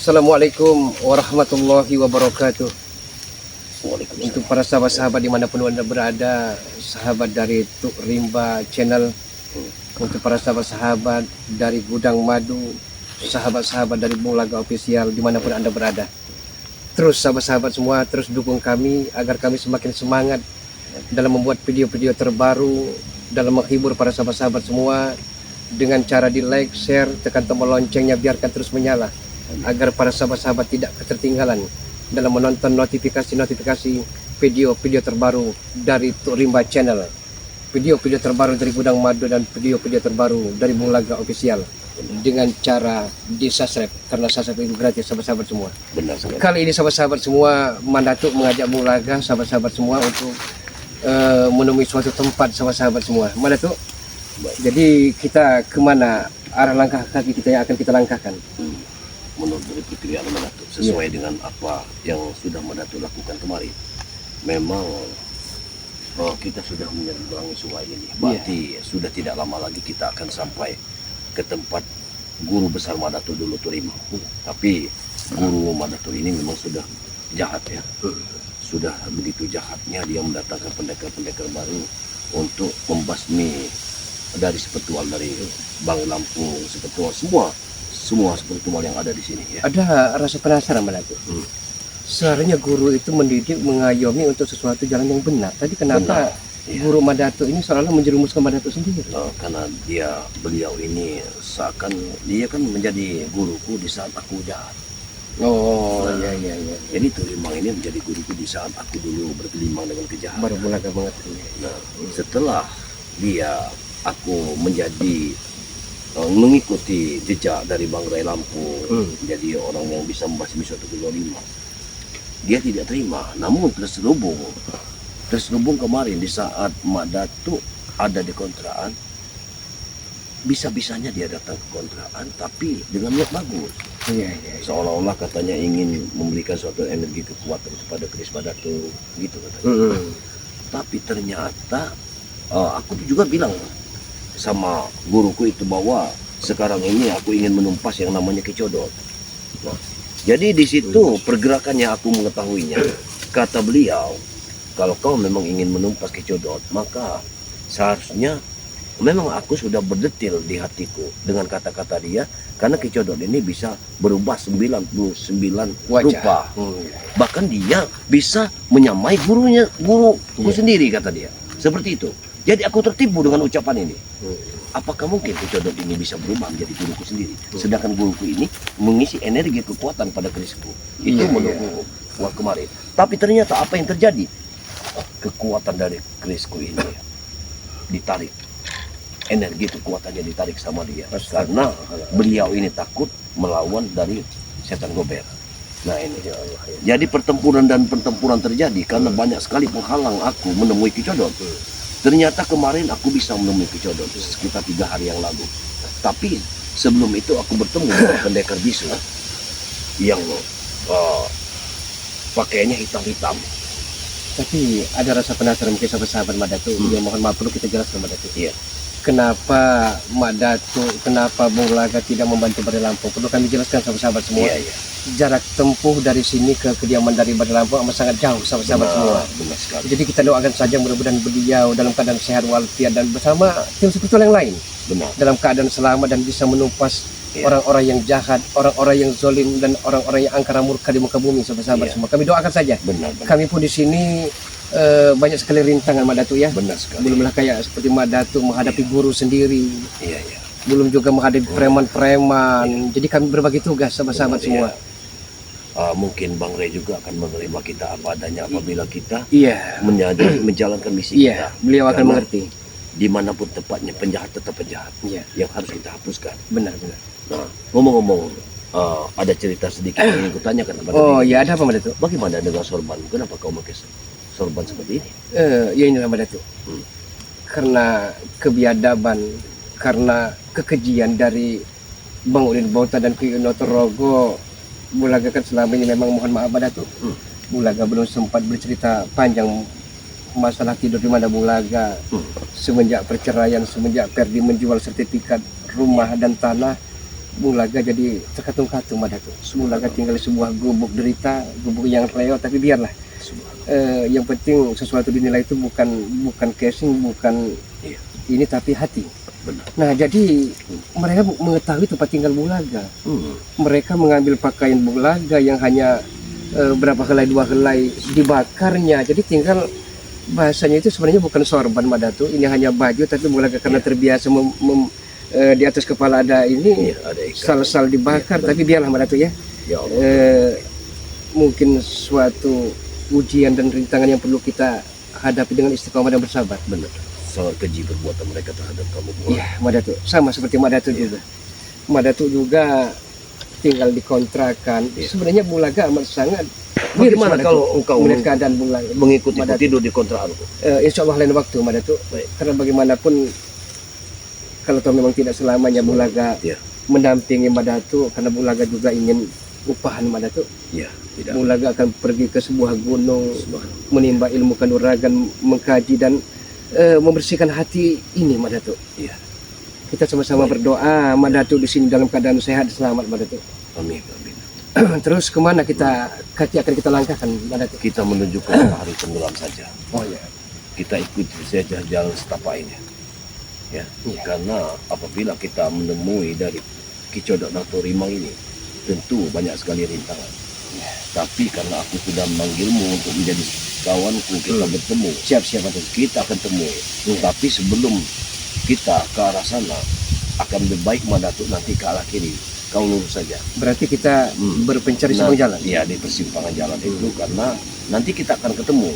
Assalamualaikum warahmatullahi wabarakatuh. Waalaikumsalam. Untuk para sahabat-sahabat dimanapun Anda berada, sahabat dari Tuk Rimba Channel, untuk para sahabat-sahabat dari Gudang Madu, sahabat-sahabat dari Bulaga Official dimanapun Anda berada, terus sahabat-sahabat semua terus dukung kami agar kami semakin semangat dalam membuat video-video terbaru, dalam menghibur para sahabat-sahabat semua dengan cara di like, share, tekan tombol loncengnya, biarkan terus menyala agar para sahabat-sahabat tidak ketertinggalan dalam menonton notifikasi video-video terbaru dari Tuk Rimba Channel, video-video terbaru dari Gudang Madu, dan video-video terbaru dari Bulaga Official dengan cara di subscribe, karena subscribe itu gratis sahabat-sahabat semua. Benar sekali. Kali ini sahabat-sahabat semua, Mandatuk mengajak Bulaga sahabat-sahabat semua untuk menemui suatu tempat sahabat-sahabat semua. Mandatuk, jadi kita kemana arah langkah kaki kita yang akan kita langkahkan? Menurut dari pikiran Mandatuk sesuai dengan apa yang sudah Mandatuk lakukan kemarin, memang kita sudah menyeberangi sungai ini. Berarti sudah tidak lama lagi kita akan sampai ke tempat guru besar Mandatuk dulu Tuk Rimba. Tapi guru Mandatuk ini memang sudah jahat ya. Sudah begitu jahatnya dia mendatangkan pendekar-pendekar baru untuk membasmi dari sepetual dari Bang Lampung, sepetual semua sepetual yang ada di sini ya. Ada rasa penasaran Mandatuk. Seharusnya guru itu mendidik, mengayomi untuk sesuatu jalan yang benar. Tadi kenapa guru Mandatuk ini seolah-olah menjerumuskan Mandatuk sendiri? Karena beliau ini seakan dia kan menjadi guruku di saat aku jahat. Iya. Jadi Tuk Rimba ini menjadi guruku di saat aku dulu bergelimang dengan kejahatan. Baru Bulaga mengerti. Nah, setelah aku menjadi mengikuti jejak dari Bang Rai Lampung, jadi orang yang bisa membasmi suatu kezaliman, dia tidak terima. Namun terselubung kemarin di saat Mak Datuk ada di kontrakan, bisa-bisanya dia datang ke kontrakan tapi dengan niat bagus. Iya. Seolah-olah katanya ingin memberikan suatu energi kekuatan kepada Kris Mak Datuk, gitu katanya. Tapi ternyata aku juga bilang sama guruku itu bahwa sekarang ini aku ingin menumpas yang namanya kecodot. Nah, jadi di situ pergerakannya aku mengetahuinya. Kata beliau, kalau kau memang ingin menumpas kecodot, maka seharusnya memang aku sudah berdetil di hatiku dengan kata-kata dia, karena kecodot ini bisa berubah 99 rupa. Bahkan dia bisa menyamai guruku sendiri, kata dia. Seperti itu. Jadi aku tertipu dengan ucapan ini. Apakah mungkin kecodot ini bisa berubah menjadi guruku sendiri? Sedangkan guruku ini mengisi energi kekuatan pada kerisku. Itu menurutku kemarin. Tapi ternyata apa yang terjadi? Kekuatan dari kerisku ini ditarik. Energi kekuatannya ditarik sama dia. Karena beliau ini takut melawan dari setan gober. Nah ini. Jadi pertempuran terjadi karena banyak sekali penghalang aku menemui kecodot. Ternyata kemarin aku bisa menemui kecodot sekitar 3 hari yang lalu. Tapi sebelum itu aku bertemu dengan pendekar bisu yang pakaiannya hitam-hitam. Tapi ada rasa penasaran mungkin sahabat-sahabat Mandatuk. Ya, mohon maaf, perlu kita jelaskan Mandatuk. Iya. Kenapa Mandatuk, kenapa Bulaga tidak membantu Badai Lampung? Perlu kami jelaskan sahabat-sahabat semua. Iya. Jarak tempuh dari sini ke kediaman dari Badai Lampung amat sangat jauh sahabat-sahabat semua. Benar sekali. Jadi kita doakan saja mudah-mudahan beliau dalam keadaan sehat walafiat dan bersama tim spiritual yang lain Benar. dalam keadaan selamat dan bisa menumpas orang-orang yang jahat, orang-orang yang zalim, dan orang-orang yang angkara murka di muka bumi sahabat-sahabat semua. Kami doakan saja. Benar. Kami pun di sini banyak sekali rintangan Mak Datuk ya. Benar sekali. Belumlah kayak seperti Mak Datuk menghadapi guru sendiri. Iya. Belum juga menghadapi preman-preman. Jadi kami berbagi tugas sahabat-sahabat semua. Mungkin Bang Ray juga akan menerima kita apa adanya apabila kita menjalankan misi kita. Beliau akan mengerti. Dimanapun tepatnya, penjahat tetap penjahat. Yang harus kita hapuskan. Benar. Nah, ngomong-ngomong, ada cerita sedikit yang ingin kutanyakan kepada diri. Ada apa Mak Datuk? Bagaimana dengan sorban? Kenapa kau pakai sorban seperti ini? Ya inilah Mak Datuk. Karena kebiadaban, karena kekejian dari Bang Udin Bauta dan Ki Notorogo, Bulaga kan selama ini memang mohon maaf Mak Datuk. Bulaga belum sempat bercerita panjang masalah tidur di mana Bulaga. Semenjak perceraian, semenjak Perdi menjual sertifikat rumah dan tanah, Bulaga jadi terkatung-katung Madatu. Bulaga tinggal di sebuah gubuk derita, gubuk yang reo, tapi biarlah. Yang penting sesuatu dinilai itu bukan casing, bukan Iya. ini, tapi hati. Benar. Nah, jadi mereka mengetahui tempat tinggal Bulaga. Mereka mengambil pakaian Bulaga yang hanya berapa helai, 2 helai, dibakarnya. Jadi tinggal bahasanya itu sebenarnya bukan sorban Madatu. Ini hanya baju, tapi Bulaga karena terbiasa di atas kepala ada ini, Iya, ada ikan. sal-sal dibakar. Iya, Tapi biarlah Madatu ya. Ya Allah. Mungkin suatu ujian dan rintangan yang perlu kita hadapi dengan istiqomah dan bersabar. Benar. Sangat keji perbuatan mereka terhadap kamu. Buat. Iya, Madatu sama seperti Madatu juga. Madatu juga tinggal di kontrakan. Iya. Sebenarnya Bulaga amat sangat. Bagaimana Madatu kalau engkau melihat keadaan Bulaga? mengikuti Madatu. tidur di kontrakan? Insya Allah lain waktu Madatu. Baik. Karena bagaimanapun kalau toh memang tidak selamanya Bulaga Iya. mendampingi Madatu, karena Bulaga juga ingin upahan Madatu. Iya, tidak. Bulaga akan pergi ke sebuah gunung, Subhanallah. menimba ilmu kanuragan, mengkaji dan membersihkan hati ini Madatu. Iya. Kita sama-sama berdoa Madatu di sini dalam keadaan sehat selamat Madatu. Amin, amin. Terus kemana kaki akan kita langkahkan Madatu? Kita menuju ke matahari tenggelam saja. Oh ya. Kita ikuti saja jalan setapak ini. Ya, Iya. karena apabila kita menemui dari Kicodok Dato Rimang ini, tentu banyak sekali rintangan. Tapi karena aku sudah memanggilmu untuk menjadi kawanku, kita bertemu. Siap-siap Madatu. Kita akan temui. Tapi sebelum kita ke arah sana, akan lebih baik Madatu nanti ke arah kiri. Kau lurus saja. Berarti kita berpencar di Nah, sebuah jalan. Iya, di persimpangan jalan itu, karena nanti kita akan ketemu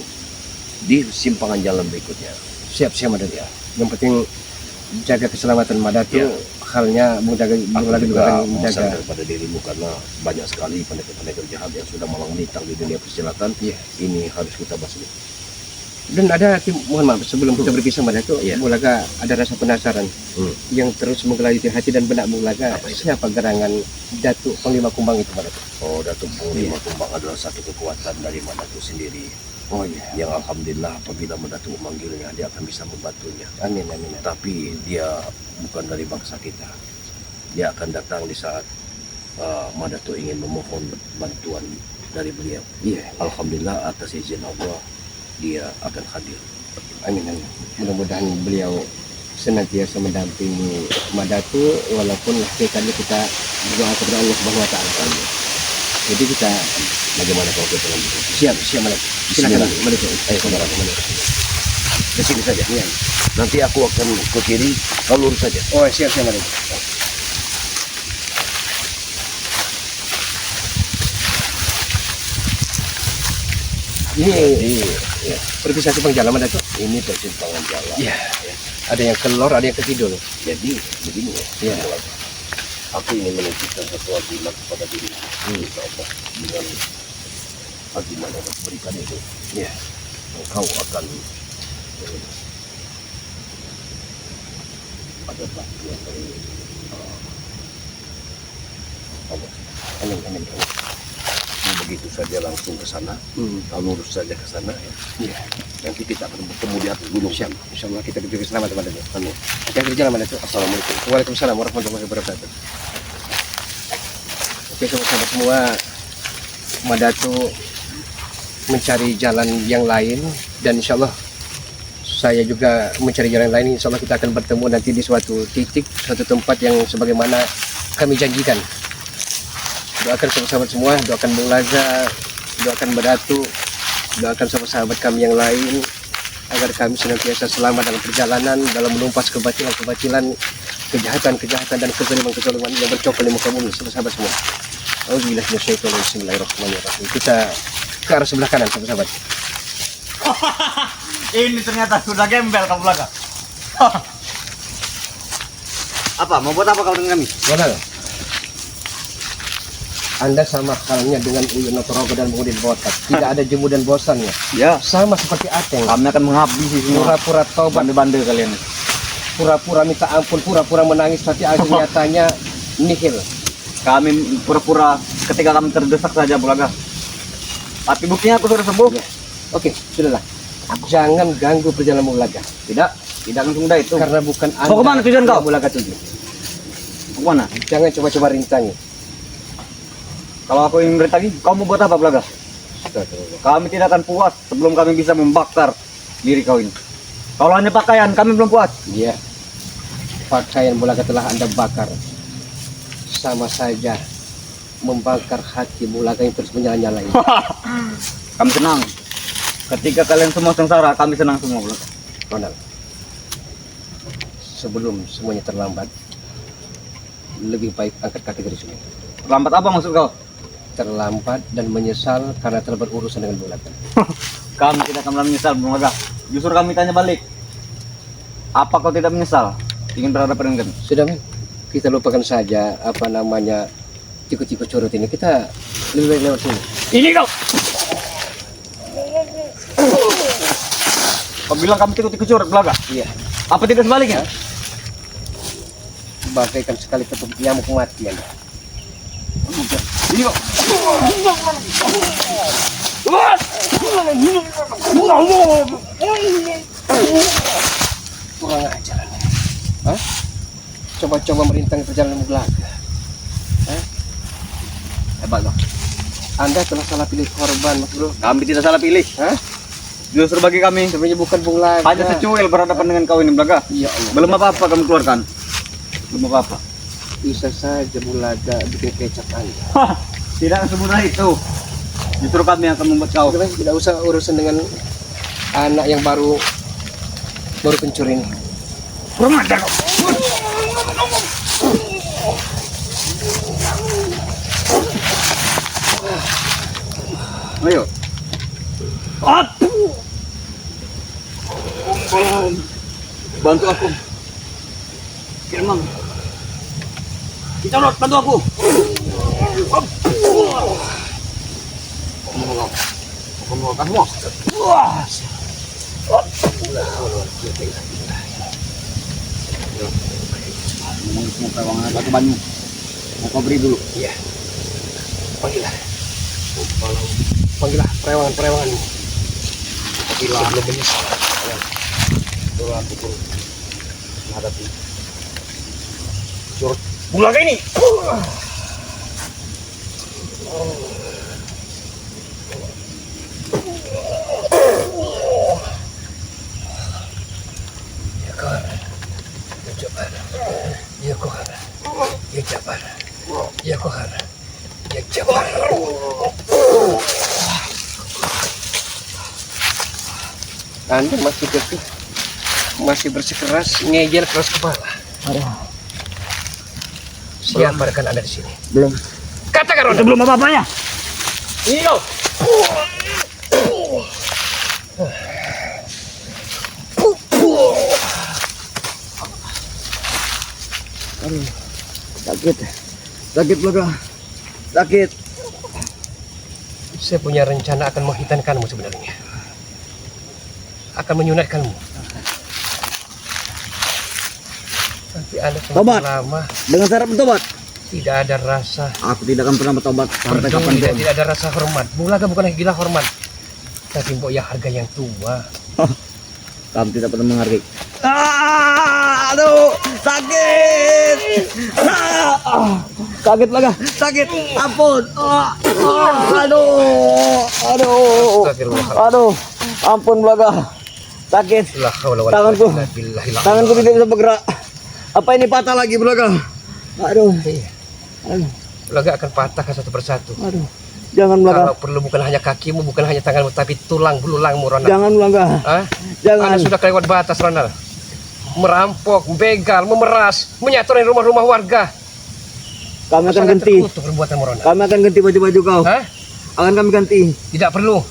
di simpangan jalan berikutnya. Siap-siap Madatu. Yang penting jaga keselamatan Madatu. Ya. Halnya Bulaga Aku juga juga akan memohon menjaga. kepada dirimu karena banyak sekali pendekar-pendekar jahat yang sudah malang melintang di dunia persilatan. Iya. Ini harus kita basmi. Dan ada mohon maaf sebelum kita berpisah Madatu, Iya. Bulaga ada rasa penasaran yang terus menggelayuti hati dan benak Bulaga. Apa itu? Siapa gerangan Datuk Panglima Kumbang itu Madatu? Oh, Datuk Panglima Kumbang adalah satu kekuatan dari Madatu sendiri. Oh iya. Yang alhamdulillah apabila Madatu memanggilnya, dia akan bisa membantunya. Amin amin. Tapi dia bukan dari bangsa kita. Dia akan datang di saat Madatu ingin memohon bantuan dari beliau. Iya. Alhamdulillah atas izin Allah dia akan hadir. Amin amin. Mudah-mudahan beliau senantiasa mendampingi Madatu walaupun hakikatnya kita berdoa kepada Allah Subhanahu wa taala. Jadi kita Bagaimana kalau kita lanjutkan? siap Madatu. Silakan Bismillah. Madatu. Saudara teman. Ke sini saja. Iya. Nanti aku akan ke kiri, kau lurus saja. Oh siap Madatu. Ini Jadi, ya, perpisah simpang jalan Madatu. ini persimpangan jalan. Iya. Ada yang kelor, ada yang ke kidul. Jadi begini ya. Iya. Aku ingin menunjukkan satu azimat kepada diri. Insya Allah dengan azimat yang aku berikan itu, Iya. engkau akan ada bantuan dari Allah. Amin amin. Begitu saja langsung ke sana, kau lurus saja ke sana. Ya. Iya. Nanti kita akan bertemu di atas gunung. Siap. Insyaallah kita diberi selamat Madatu. Amin. Hati-hati di jalan Madatu. Assalamualaikum. Waalaikumsalam warahmatullahi wabarakatuh. Oke sahabat semua, Madatu mencari jalan yang lain dan insya Allah saya juga mencari jalan lain. Insya Allah kita akan bertemu nanti di suatu titik, suatu tempat yang sebagaimana kami janjikan. Doakan sahabat-sahabat semua, doakan Bulaga, doakan Madatu, doakan sahabat-sahabat kami yang lain agar kami senantiasa selamat dalam perjalanan, dalam menumpas kebatilan-kebatilan, kejahatan-kejahatan dan kezaliman-kezaliman yang bercokol di muka bumi, sahabat semua. Auzubillahi minasyaitonir rajim. Bismillahirrahmanirrahim. Kita ke arah sebelah kanan, sahabat-sahabat. Ini ternyata sudah gembel kamu belakang. Apa? Mau buat apa kau dengan kami? Boleh. Anda sama halnya dengan Uyun Notorogo dan Mudin Botak. Tidak ada jemu dan bosannya. Ya, Sama seperti Ateng. kami akan menghabisi semua Pura-pura taubat, bande-bande kalian. pura-pura minta ampun, pura-pura menangis, tapi akhir nyatanya nihil. Kami pura-pura ketika kami terdesak saja Bulaga. Tapi buktinya aku sudah sembuh. Ya. Oke, sudahlah. Jangan ganggu perjalanan Bulaga. Tidak langsung dah itu. Karena bukan Anda Mau kemana tujuan kau? yang Bulaga tuju. Kemana? Jangan coba-coba rintangi. Kalau aku ingin berintangi, kau mau buat apa Belaga? Kami tidak akan puas sebelum kami bisa membakar diri kau ini. Kalau hanya pakaian, kami belum puas. Iya. Pakaian Bulaga telah Anda bakar. Sama saja membakar hati Bulaga yang terus menyala-nyala ini. Kami senang. Ketika kalian semua sengsara, kami senang semua Belaga. Ronald, sebelum semuanya terlambat, lebih baik angkat kaki dari sini. Lambat apa maksud kau? Terlambat dan menyesal karena telah berurusan dengan Bulaga. Kami tidak akan menyesal Belaga. Justru kami tanya balik. Apa kau tidak menyesal ingin berhadapan dengan kami? Sudah men, kita lupakan saja apa namanya tikus-tikus curut ini. Kita lebih baik lewat sini. Ini kau! Kau bilang kami tikus-tikus curut Belaga? Iya. Apa tidak sebaliknya? Bagaikan sekali ketuk nyamuk mati Anda. Ini kok. Kurang ajar Anda. Hah? Coba-coba merintangi perjalanan Bulaga. Hah? Hebat kau. Anda telah salah pilih korban, Mas Bro. Kami tidak salah pilih. Hah? Justru bagi kami Sebenarnya bukan Bulaga. hanya secuil berhadapan dengan kau ini Belaga. Ya Allah. Belum apa-apa kami keluarkan. Belum apa-apa. Bisa saja Bulaga bikin kecap Anda. Hah, tidak semudah itu. Justru kami yang akan membuat kau. Oke, Mas, tidak usah urusan dengan anak yang baru pencuri ini. Kurang ajar kau. Ayo. Bantu aku. Firman. Kita lot, bantu aku. Kamu semua. Wah. Mau semua pewangan batu banyu. Mau kau beri dulu. Iya. Panggillah. Panggillah perewangan-perewangan. Sebelum menyesal. Dulu aku pun menghadapi curut Bulaga ini. Ya Kohar, ya Jabar, ya Kohar, ya Jabar, ya Kohar, ya Jabar. Anda masih kekeh, masih bersikeras, ngejel keras kepala. Siapa rekan Anda di sini? Belum. Katakan Ronald. Belum apa-apanya. Iyo. Aduh, sakit. Sakit Belaga. Sakit. Saya punya rencana akan menghitankanmu sebenarnya. Akan menyunatkanmu. Tapi Anda Tobat. lama Dengan syarat bertobat. tidak ada rasa Aku tidak akan pernah bertobat sampai peduli kapan dan pun. tidak ada rasa hormat. Bulaga bukanlah gila hormat, tapi mbok ya harga yang tua. Kamu tidak pernah menghargai. Aduh, sakit. Sakit Belaga, sakit. Ampun. Aduh. Astagfirullahaladzim. Aduh. Ampun Belaga. Sakit. La haula wala Tanganku. quwwata illa billahil azim. Tanganku tidak bisa bergerak. Apa ini patah lagi Belaga? Aduh. Iya. Aduh. Bulaga akan patahkan satu persatu. Aduh. Jangan Belaga. Kalau perlu bukan hanya kakimu, bukan hanya tanganmu, tapi tulang belulangmu, Ronald. Jangan Belaga. Hah? Jangan. Anda sudah kelewat batas, Ronald. Merampok, begal, memeras, menyatori rumah-rumah warga. Kami akan Sangat ganti. terkutuk perbuatanmu, Ronald. Kami akan ganti baju-baju kau. Hah? Akan kami ganti. Tidak perlu.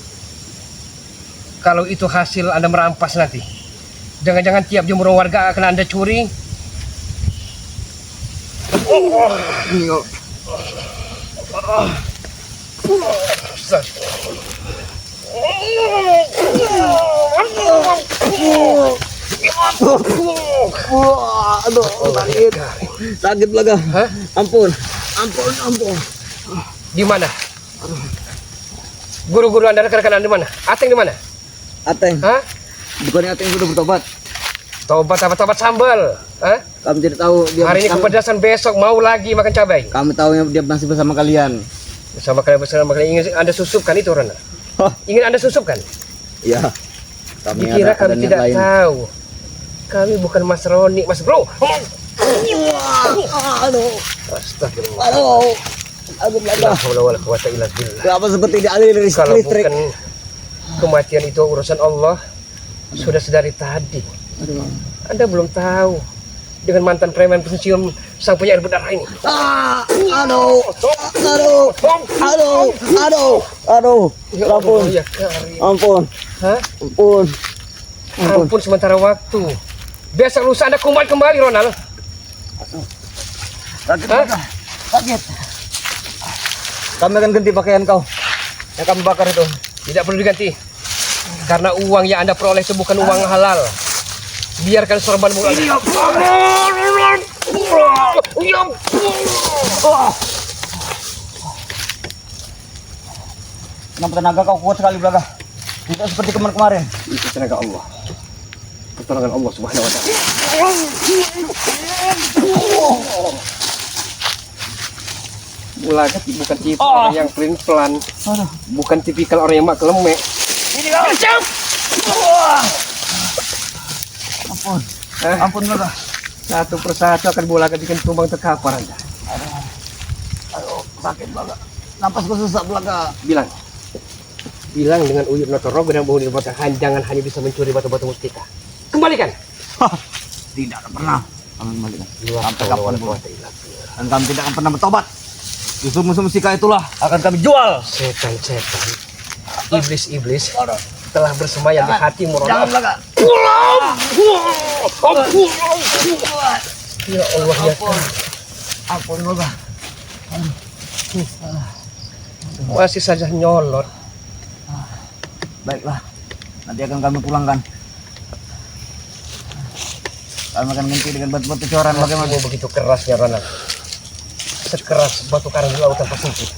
Kalau itu hasil Anda merampas nanti, jangan-jangan tiap jemur warga akan Anda curi. Ini kau. Aduh, sakit. Sakit Belaga. Hah? Ampun. Ampun. Di mana? Guru-guru Anda, rekan-rekan Anda di mana? Ateng di mana? Ateng. Hah? Bukannya Ateng sudah bertobat? Tobat apa tobat sambal? Hah? Kami tidak tahu dia Hari ini kepedasan, besok mau lagi makan cabai. Kami tahu dia masih bersama kalian. Bersama kalian ingin Anda susupkan itu, Rona? Hah? Ingin Anda susupkan? Iya. Kami Dikira ada kami niat tidak lain. tahu. Kami bukan Mas Roni, Mas Bro. Aduh. Astagfirullah. Aduh. Aduh, La haula wala quwata illa billah. Kenapa seperti dialiri Kalau listrik? bukan kematian itu urusan Allah, sudah sedari tadi. Aduh. Anda belum tahu dengan mantan preman pensiun sang penyair berdarah ini. Aduh. Aduh. Aduh. Aduh. Aduh. Ya Ampun. Allah, ya Karim. Ampun. Hah? Ampun. Ampun. Ampun sementara waktu. Besok lusa Anda kembali, Ronald. Sakit. Hah? Sakit. Kami akan ganti pakaian kau yang kami bakar itu. Tidak perlu diganti. Karena uang yang Anda peroleh itu bukan uang halal. Biarkan sorban mulai. Kenapa tenaga kau kuat sekali Blaga? Tidak seperti kemarin-kemarin. Itu tenaga Allah. Pertolongan Allah Subhanahu wa taala. Bulaga bukan tipe orang yang pelin-pelan, Aduh. bukan tipikal orang yang mak kelemek. Ini kau. Ampun. Ampun Blaga. Satu persatu akan Bulaga bikin tumbang terkapar Anda. Aduh, sakit Blaga. Napasku susah Blaga. Bilang dengan Uyut Notoro dan Bohong di jangan hanya bisa mencuri batu-batu mustika. Kembalikan. Tidak akan pernah. Kami kembalikan. Sampai kapan Dan kami tidak akan pernah bertobat. Justru musuh mustika itulah akan kami jual. Setan-setan, iblis-iblis telah bersemayam di hatimu, Jangan Ronald. Blaga. Ya Allah, ya Ampun. Ampun Blaga. masih saja nyolot. Baiklah. Nanti akan kami pulangkan. Kami akan ganti dengan batu-batu coran bagaimana? Kamu begitu kerasnya, Ronald. Sekeras batu karang di lautan Pasifik.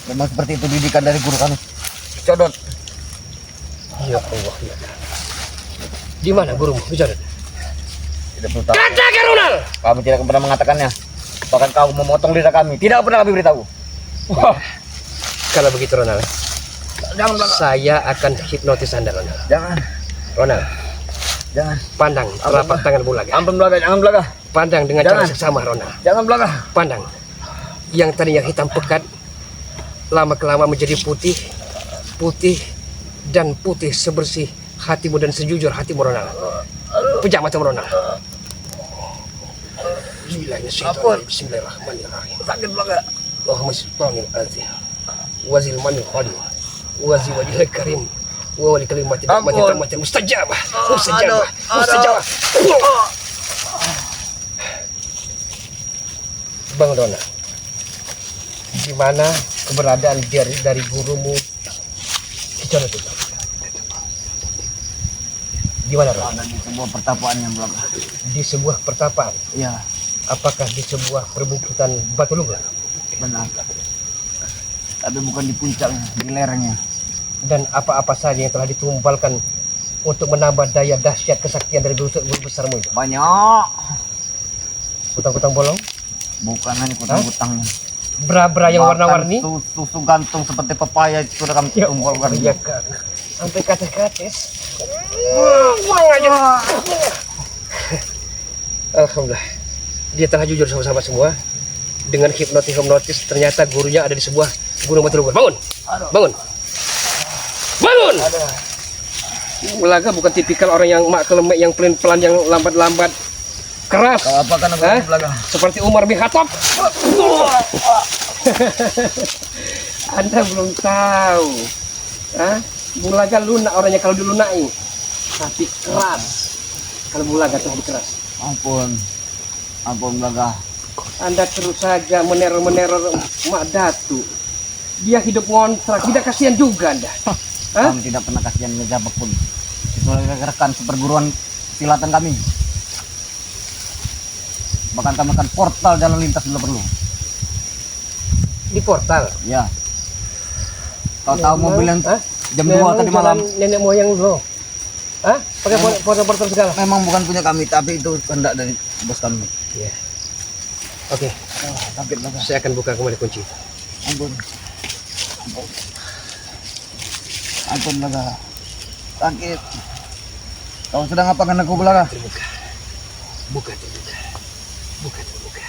Memang seperti itu didikan dari guru kami. Codot. Ya Allah, ya. Di mana gurumu? Bicara. Tidak perlu tahu. Katakan, Ronald. Kami tidak akan pernah mengatakannya. Bahkan kau memotong lidah kami. Tidak pernah kami beritahu. Kalau begitu, Ronald, Jangan Blaga. saya akan hipnotis Anda, Ronald. Jangan. Ronald, Jangan. pandang telapak tangan Bulaga. Ampun Blaga. Jangan Blaga. Pandang dengan Jangan. cara seksama, Ronald. Jangan Blaga. Pandang. Yang tadinya hitam pekat, lama-kelamaan menjadi putih, putih, dan putih sebersih hatimu dan sejujur hatimu, Ronald. Pejam matamu, Ronald. Bismillahirrahmanirrahim. Sakit Blaga. Allahumma sultanil azim. Wazil manil qadim. Wazil wajhil karim. Wa wali kalimatin Ampun. rahmatin mustajabah. Mustajabah. Mustajabah. Bang Dona, di mana keberadaan dari gurumu? Bicara itu. Di mana, Ron? Ada di sebuah pertapaan yang Blaga. Di sebuah pertapaan. Iya. Apakah di sebuah perbukitan batu lugah? Benar. Tapi bukan di puncaknya, di lerengnya. Dan apa-apa saja yang telah ditumbalkan untuk menambah daya dahsyat kesaktian dari guru besarmu itu? Banyak. Kutang-kutang bolong, Bukan hanya kutang-kutangnya. bra-bra yang warna-warni, Susu gantung seperti pepaya itu sudah kami ya tumbalkan. ya kan, sampai kates-kates. Kurang aja. Alhamdulillah, dia telah jujur sama sahabat semua. Dengan hipnotis ternyata gurunya ada di sebuah gunung batu lugur. Bangun, Aduh. bangun, bangun. Bulaga bukan tipikal orang yang mak kelemek, yang pelan-pelan, yang lambat-lambat, keras. Kau apakan aku Hah? Blaga? Seperti Umar bin Khattab. Anda belum tahu. Hah? Bulaga lunak orangnya kalau dilunai. Tapi keras. Kalau Bulaga tuh lebih keras. Ampun. Ampun Blaga. Anda terus saja meneror Mak Datu. Dia hidup ngontrak. Tidak kasihan juga Anda. Hah? Kami tidak pernah kasihan ke siapapun. Itu rekan seperguruan silatan kami. Bahkan kami akan portal jalan lintas bila perlu. Di portal. Ya. Kau tahu mobil yang Hah? jam 2 tadi malam. Nenek moyang lo. Hah? Pakai porter segala. Memang bukan punya kami, tapi itu kehendak dari bos kami. Iya. Oke, Sakit Blaga. saya akan buka kembali kunci. Ampun. Ampun Blaga. Sakit. Kau sedang apa kan aku Blaga? Terbuka. Buka terbuka. Buka terbuka.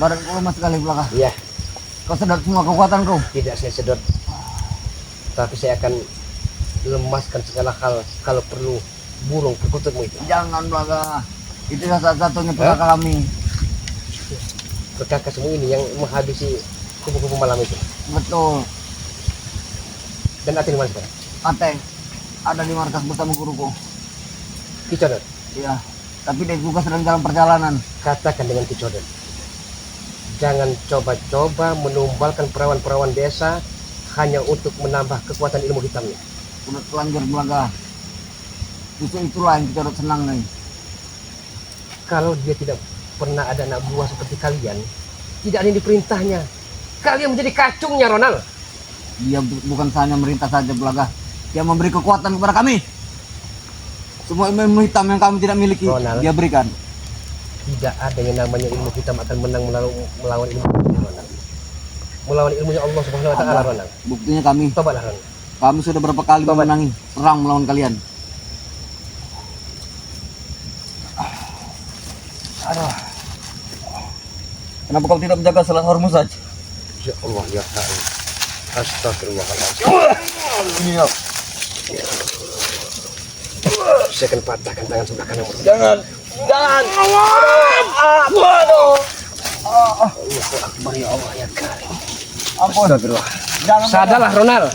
Badanku lemah sekali Blaga. Iya, Kau sedot semua kekuatanku. tidak saya sedot. Tapi saya akan lemaskan segala hal kalau perlu burung perkututmu itu. Jangan Blaga. Itu satu-satunya pusaka kami. Berkaka semua ini yang menghabisi kupu-kupu malam itu. Betul. Dan Atin mana sekarang? Ateng ada di markas bersama guruku. Kicodot. Iya. Tapi dia juga sedang dalam perjalanan. Katakan dengan Kicodot. Jangan coba-coba menumbalkan perawan-perawan desa hanya untuk menambah kekuatan ilmu hitamnya. Udah telanjur Blaga. Justru itulah yang kita senang nih. Kalau dia tidak pernah ada anak buah seperti kalian, tidak ada yang diperintahnya. Kalian menjadi kacungnya, Ronald. Dia bukan hanya merintah saja Blaga. Dia memberi kekuatan kepada kami. Semua ilmu hitam yang kami tidak miliki, Ronald. dia berikan. Tidak ada yang namanya ilmu hitam akan menang melawan ilmu hitam, Ronald. Melawan ilmunya Allah Subhanahu wa taala, Ronald. Buktinya kami Tobatlah, Ronald. sudah berapa kali memenangi perang melawan kalian. Aduh. Kenapa kau tidak menjaga salat hormus saja? Ya Allah, ya Ta'ala. Astagfirullahaladzim. Ini ya. Saya akan patahkan tangan sebelah kanan. Jangan. Jangan. Waduh. Allahu Akbar, ya Allah, ya Karim. Ampun. Astagfirullah. Jangan. Sadarlah, Ronald.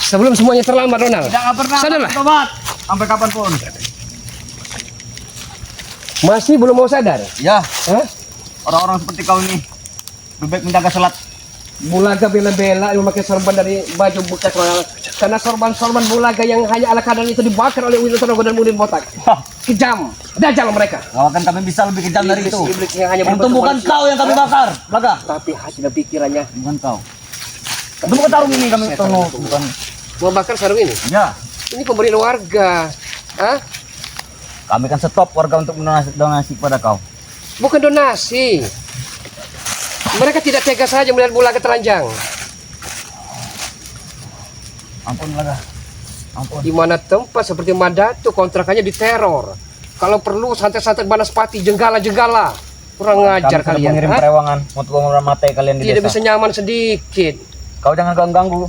Sebelum semuanya terlambat, Ronald. Jangan pernah. Sadarlah. Tobat. Sampai kapanpun. Masih belum mau sadar? Ya. Hah? Orang-orang seperti kau ini lebih baik menjaga salat. Bulaga bela-bela yang memakai sorban dari baju bekas Ronald. Karena sorban-sorban bulaga yang hanya ala kadar itu dibakar oleh Windu Torogo dan Mudin Botak. Kejam, dajal mereka. Kau akan kami bisa lebih kejam dari itu. Iblis yang hanya Untung berbentuk bukan manusia. kau yang kami bakar, Blaga. Tapi hasil pikirannya Bukan kau. Itu bukan tarung ini kami tolong. Bukan. mau bakar sarung ini. Ya. Ini pemberian warga. Hah? Kami kan stop warga untuk donasi kepada kau. Bukan donasi. Mereka tidak tega saja melihat bulaga telanjang. Ampun Blaga. Ampun. Di mana tempat seperti Madatu kontrakannya diteror. Kalau perlu santet-santet Banaspati, jenggala-jenggala. Kurang ngajar Kami kalian. mengirim Hah? perewangan untuk mematai kalian di Tidak desa. bisa nyaman sedikit. Kau jangan ganggu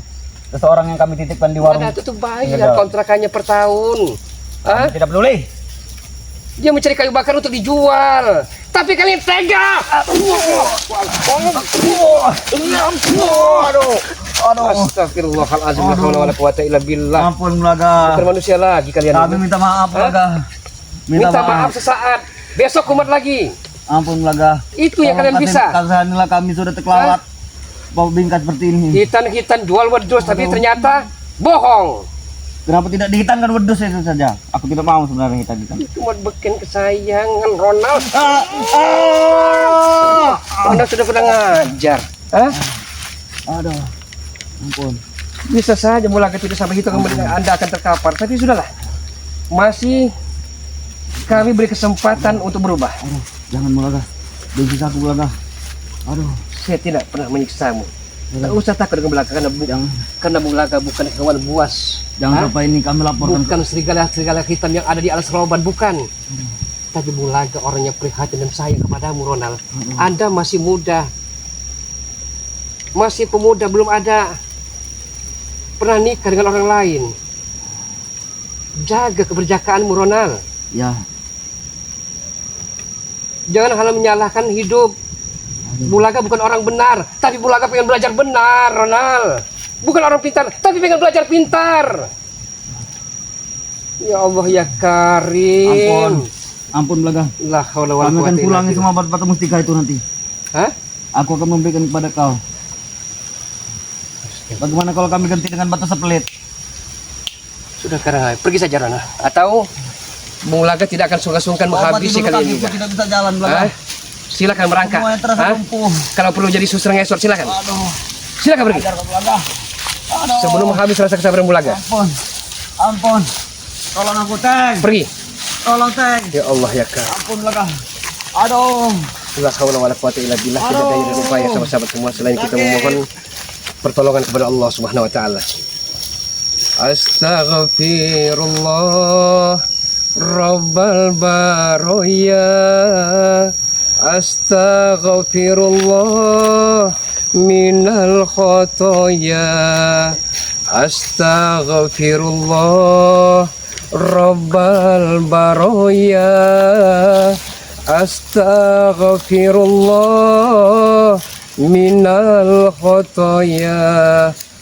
seseorang yang kami titipkan di warung. Madatu tuh bayar Enggak. kontrakannya per tahun. Hah? Kami tidak peduli. Dia mencari kayu bakar untuk dijual. Tapi kalian tega. Aduh. Aduh. Astagfirullahaladzim. La haula wala quwata illa billah. Ampun Blaga. Bukan manusia lagi kalian. Kami minta maaf Blaga. Minta maaf sesaat. Besok kumat lagi. Ampun Blaga. Itu yang kalian bisa. Kasanilah kami sudah terkelawat. Bawa bingkat seperti ini. Hitan-hitan jual wedus tapi ternyata bohong. Kenapa tidak dihitankan wedus itu saja? Aku tidak mau sebenarnya hitan-hitan. Itu mau bikin kesayangan Ronald. Ronald sudah pernah ngajar. Hah? Aduh. Ampun. Bisa saja mulai tidak sampai hitung kemudian Anda akan terkapar. Tapi sudahlah. Masih kami beri kesempatan untuk berubah. Aduh, jangan Blaga. Benci aku Blaga. Aduh. Saya tidak pernah menyiksamu. Tak usah takut dengan belakang karena bulaga bukan hewan buas. Jangan Hah? sampai ini kami laporkan. Bukan serigala-serigala hitam yang ada di alas roban, bukan. Tapi bulaga orangnya prihatin dan sayang kepadamu, Ronald. Anda masih muda. Masih pemuda, belum ada pernah nikah dengan orang lain. Jaga keberjakaanmu, Ronald. Ya. Jangan hanya menyalahkan hidup. Bulaga bukan orang benar, tapi Bulaga pengen belajar benar, Ronald. Bukan orang pintar, tapi pengen belajar pintar. Ya Allah, ya Karim. Ampun Blaga. La haula wala Kami akan quwata illa pulangi billah. semua batu mustika itu nanti. Hah? Aku akan memberikan kepada kau. Bagaimana kalau kami ganti dengan batu sepelit? Sudah sekarang pergi saja, Ronald. Atau Bulaga tidak akan sungkan-sungkan menghabisi kalian juga. Tidak bisa jalan Blaga. Hah? Silakan merangkak. Semuanya terasa Hah? lumpuh. Kalau perlu jadi suster ngesot silakan. Aduh. Silakan pergi. Ajar Pak Belaga. Aduh. Sebelum habis rasa kesabaran Bulaga. Ampun. Ampun. Tolong aku, Teng. Pergi. Tolong, Teng. Ya Allah ya Kak. Ampun, Belaga. Aduh. La haula wala quwata illa billah. Tidak ada yang upaya sahabat-sahabat semua selain kita memohon pertolongan kepada Allah Subhanahu wa taala. Astaghfirullah Rabbal baroya. Astaghfirullah minal khotoya. Astaghfirullah Rabbal baroya. Astaghfirullah minal khotoya.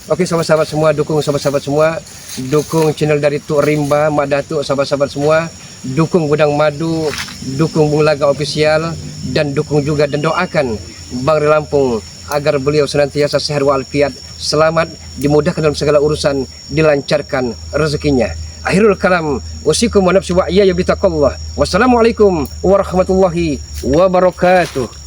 Oke sahabat-sahabat semua, dukung sahabat-sahabat semua, dukung channel dari Tuk Rimba, Mak Datuk, sahabat-sahabat semua, dukung Gudang Madu, dukung Bung Laga Official, dan dukung juga dan doakan Bang Ri Lampung agar beliau senantiasa sehat walafiat, selamat, dimudahkan dalam segala urusan, dilancarkan rezekinya. Akhirul kalam, wasikum wa nafsi wa iyaya bitaqallah. Wassalamualaikum warahmatullahi wabarakatuh.